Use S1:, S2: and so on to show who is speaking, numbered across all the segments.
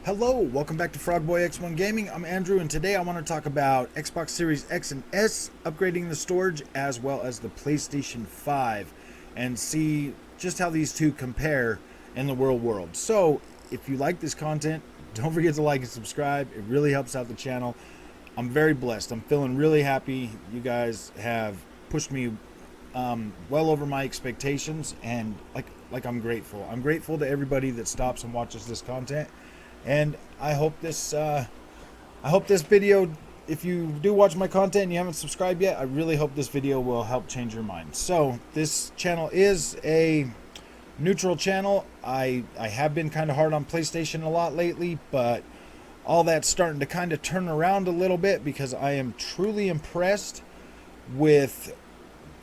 S1: Hello, welcome back to Frogboy X1 Gaming. I'm Andrew, and today I want to talk about Xbox Series X and S, upgrading the storage, as well as the PlayStation 5, and see just how these two compare in the real world. So, if you like this content, don't forget to like and subscribe. It really helps out the channel. I'm very blessed. I'm feeling really happy. You guys have pushed me well over my expectations, and like I'm grateful. I'm grateful to everybody that stops and watches this content. And I hope this video, if you do watch my content and you haven't subscribed yet, I really hope this video will help change your mind. So this channel is a neutral channel. I have been kind of hard on PlayStation a lot lately, but all that's starting to kind of turn around a little bit because I am truly impressed with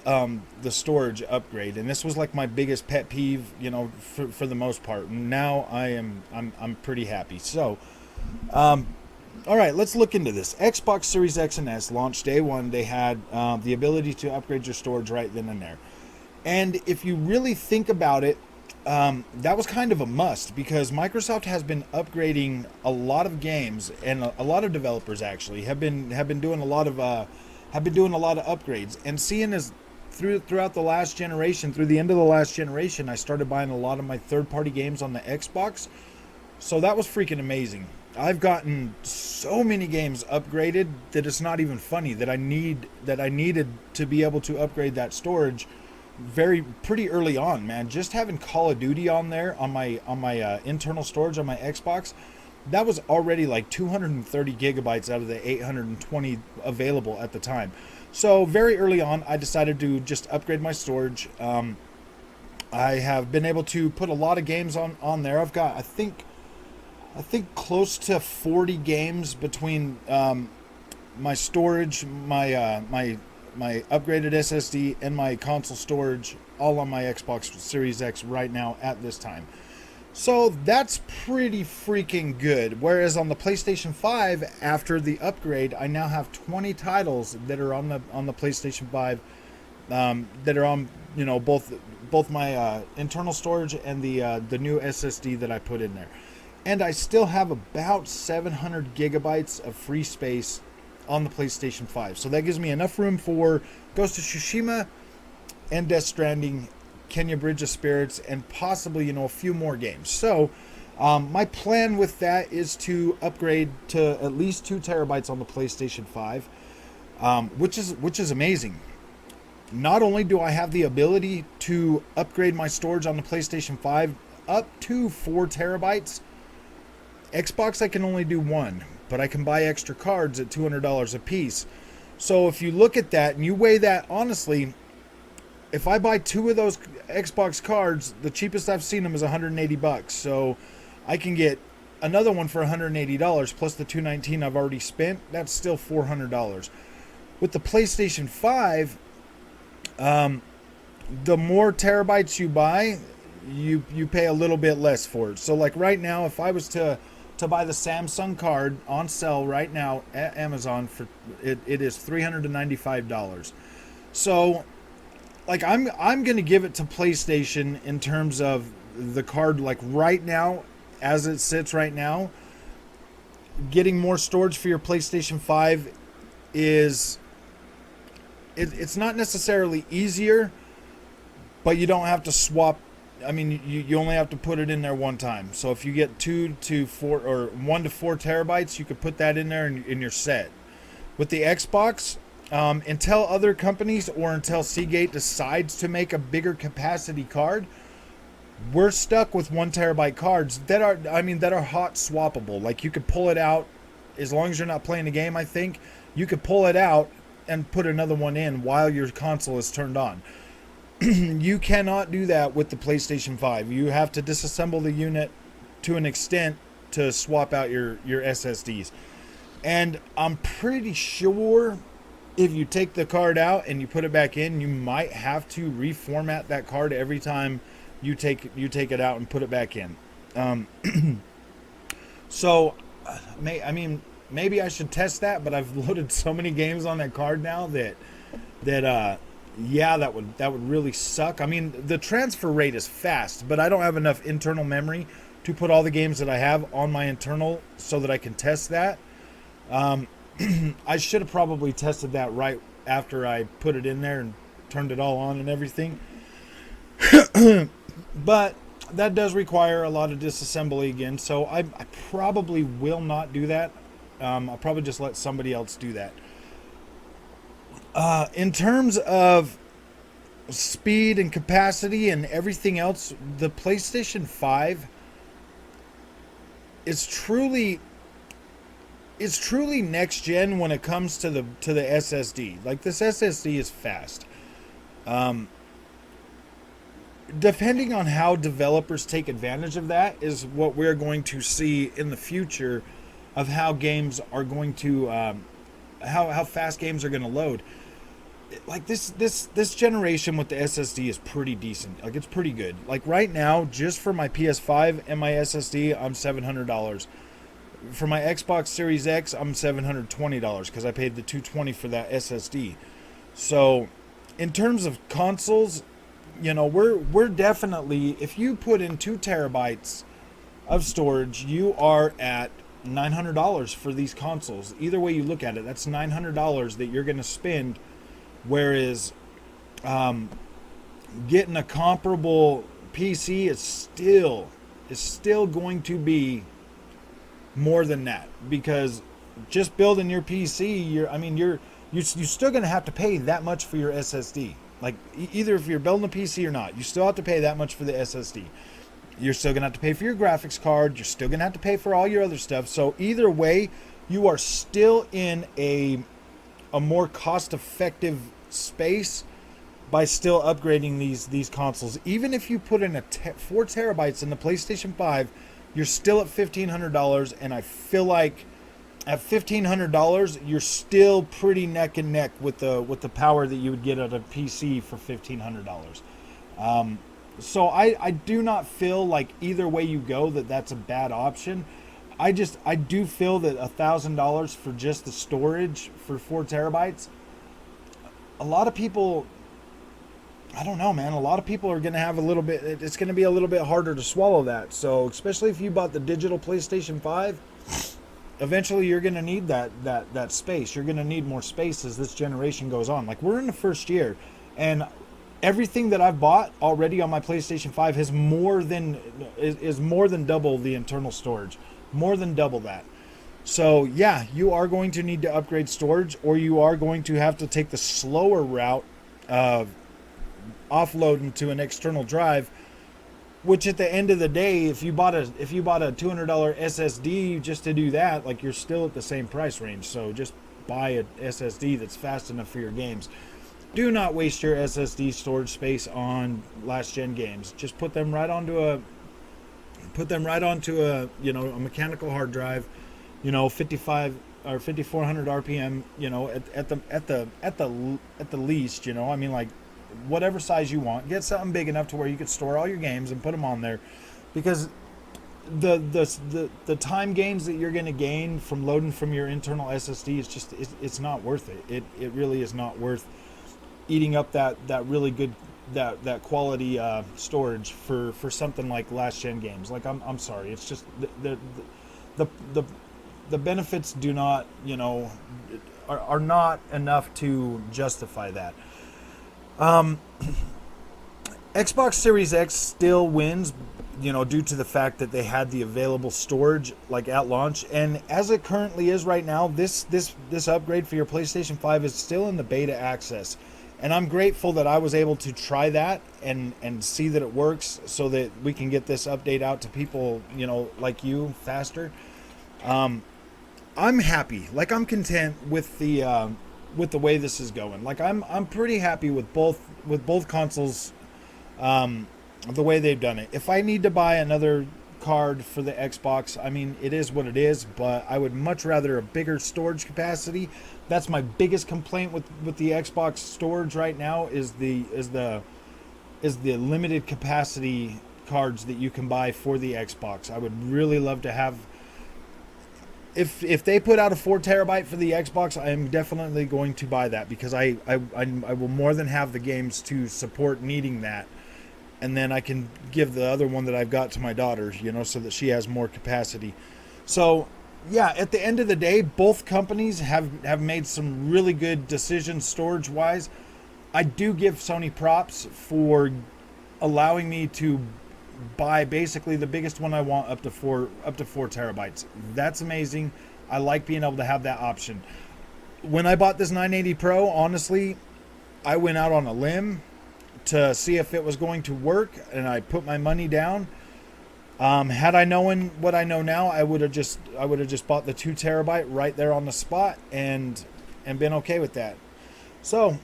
S1: the storage upgrade, and this was like my biggest pet peeve, you know, for the most part. Now I'm pretty happy. So all right, let's look into this. Xbox Series X and S launched day one. They had the ability to upgrade your storage right then and there, and if you really think about it, that was kind of a must, because Microsoft has been upgrading a lot of games, and a lot of developers actually have been doing a lot of upgrades. And seeing as throughout the last generation, through the end of the last generation, I started buying a lot of my third-party games on the Xbox. So that was freaking amazing. I've gotten so many games upgraded that it's not even funny, that I needed to be able to upgrade that storage pretty early on, man. Just having Call of Duty on there on my internal storage on my Xbox, that was already like 230 gigabytes out of the 820 available at the time. So very early on, I decided to just upgrade my storage. I have been able to put a lot of games on there. I've got, I think close to 40 games between my storage, my upgraded SSD, and my console storage, all on my Xbox Series X right now at this time. So that's pretty freaking good. Whereas on the PlayStation 5, after the upgrade, I now have 20 titles that are on the PlayStation 5 that are on, you know, both my internal storage and the new SSD that I put in there. And I still have about 700 gigabytes of free space on the PlayStation 5. So that gives me enough room for Ghost of Tsushima and Death Stranding, Kenya Bridge of Spirits, and possibly, you know, a few more games. So my plan with that is to upgrade to at least 2 terabytes on the PlayStation 5, which is amazing. Not only do I have the ability to upgrade my storage on the PlayStation 5 up to 4 terabytes, Xbox I can only do 1, but I can buy extra cards at $200 a piece. So if you look at that and you weigh that honestly, if I buy 2 of those Xbox cards, the cheapest I've seen them is $180. So I can get another one for $180 plus the $219 I've already spent. That's still $400. With the PlayStation 5, the more terabytes you buy, you pay a little bit less for it. So like right now, if I was to buy the Samsung card on sale right now at Amazon, for it is $395. So like I'm gonna give it to PlayStation in terms of the card. Like right now, as it sits right now, getting more storage for your PlayStation 5 is it's not necessarily easier, but you don't have to swap. I mean, you only have to put it in there one time. So if you get 2 to 4 or 1 to 4 terabytes, you could put that in there and you're set. With the Xbox, until other companies or until Seagate decides to make a bigger capacity card, we're stuck with 1 terabyte cards that are hot swappable. Like you could pull it out as long as you're not playing a game. I think you could pull it out and put another one in while your console is turned on. You cannot do that with the PlayStation 5. You have to disassemble the unit to an extent to swap out your SSDs. And I'm pretty sure if you take the card out and you put it back in, you might have to reformat that card every time you take it out and put it back in. So, I mean, maybe I should test that, but I've loaded so many games on that card now that yeah, that would really suck. I mean, the transfer rate is fast, but I don't have enough internal memory to put all the games that I have on my internal so that I can test that. I should have probably tested that right after I put it in there and turned it all on and everything. But that does require a lot of disassembly again, so I probably will not do that. I'll probably just let somebody else do that. In terms of speed and capacity and everything else, the PlayStation 5 is truly next gen when it comes to the SSD. Like, this SSD is fast. Depending on how developers take advantage of that is what we're going to see in the future of how games are going to how fast games are going to load. Like, this generation with the SSD is pretty decent. Like, it's pretty good. Like, right now, just for my PS5 and my SSD, I'm $700. For my Xbox Series X, I'm $720 because I paid the $220 for that SSD. So, in terms of consoles, you know, we're definitely, if you put in 2 terabytes of storage, you are at $900 for these consoles. Either way you look at it, that's $900 that you're going to spend. Whereas getting a comparable PC is still going to be more than that, because just building your PC, you're still going to have to pay that much for your SSD. Like, either if you're building a PC or not, you still have to pay that much for the SSD. You're still going to have to pay for your graphics card. You're still going to have to pay for all your other stuff. So either way, you are still in a more cost-effective space by still upgrading these consoles. Even if you put in 4 terabytes in the PlayStation 5, you're still at $1,500, and I feel like at $1,500, you're still pretty neck and neck with the power that you would get at a PC for $1,500. So I do not feel like either way you go that's a bad option. I do feel that $1,000 for just the storage for 4 terabytes, a lot of people, I don't know, man. A lot of people are going to have it's going to be a little bit harder to swallow that. So, especially if you bought the digital PlayStation 5, eventually you're going to need that space. You're going to need more space as this generation goes on. Like, we're in the first year, and everything that I've bought already on my PlayStation 5 is more than double the internal storage. More than double that. So, yeah, you are going to need to upgrade storage, or you are going to have to take the slower route of offloading to an external drive, which at the end of the day, if you bought a $200 SSD just to do that, like, you're still at the same price range. So just buy an SSD that's fast enough for your games. Do not waste your SSD storage space on last gen games. Just put them right onto a a mechanical hard drive, 55 or 5400 RPM, at the least, I mean, like, whatever size you want. Get something big enough to where you could store all your games and put them on there, because the time gains that you're going to gain from loading from your internal SSD is just it's not worth it. It really is not worth eating up that really good that quality storage for something like last gen games. Like, I'm sorry, it's just the benefits do not are not enough to justify that. Xbox Series X still wins, due to the fact that they had the available storage, like, at launch. And as it currently is right now, this upgrade for your PlayStation 5 is still in the beta access. And I'm grateful that I was able to try that and see that it works, so that we can get this update out to people, like you, faster. I'm happy. Like, I'm content with the way this is going. Like, I'm pretty happy with both consoles, the way they've done it. If I need to buy another card for the Xbox, I mean, it is what it is, but I would much rather a bigger storage capacity. That's my biggest complaint with the Xbox storage right now is the limited capacity cards that you can buy for the Xbox. I would really love to have if they put out a 4 terabyte for the Xbox, I am definitely going to buy that, because I will more than have the games to support needing that, and then I can give the other one that I've got to my daughter, you know, so that she has more capacity. So yeah, at the end of the day, both companies have made some really good decisions storage wise. I do give Sony props for allowing me to buy basically the biggest one I want, up to 4 terabytes. That's amazing. I like being able to have that option. When I bought this 980 Pro, honestly, I went out on a limb to see if it was going to work, and I put my money down. Had I known what I know now, I would have just bought the 2 terabyte right there on the spot and been okay with that. So,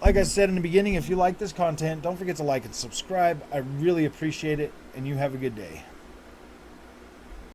S1: like I said in the beginning, if you like this content, don't forget to like and subscribe. I really appreciate it, and you have a good day.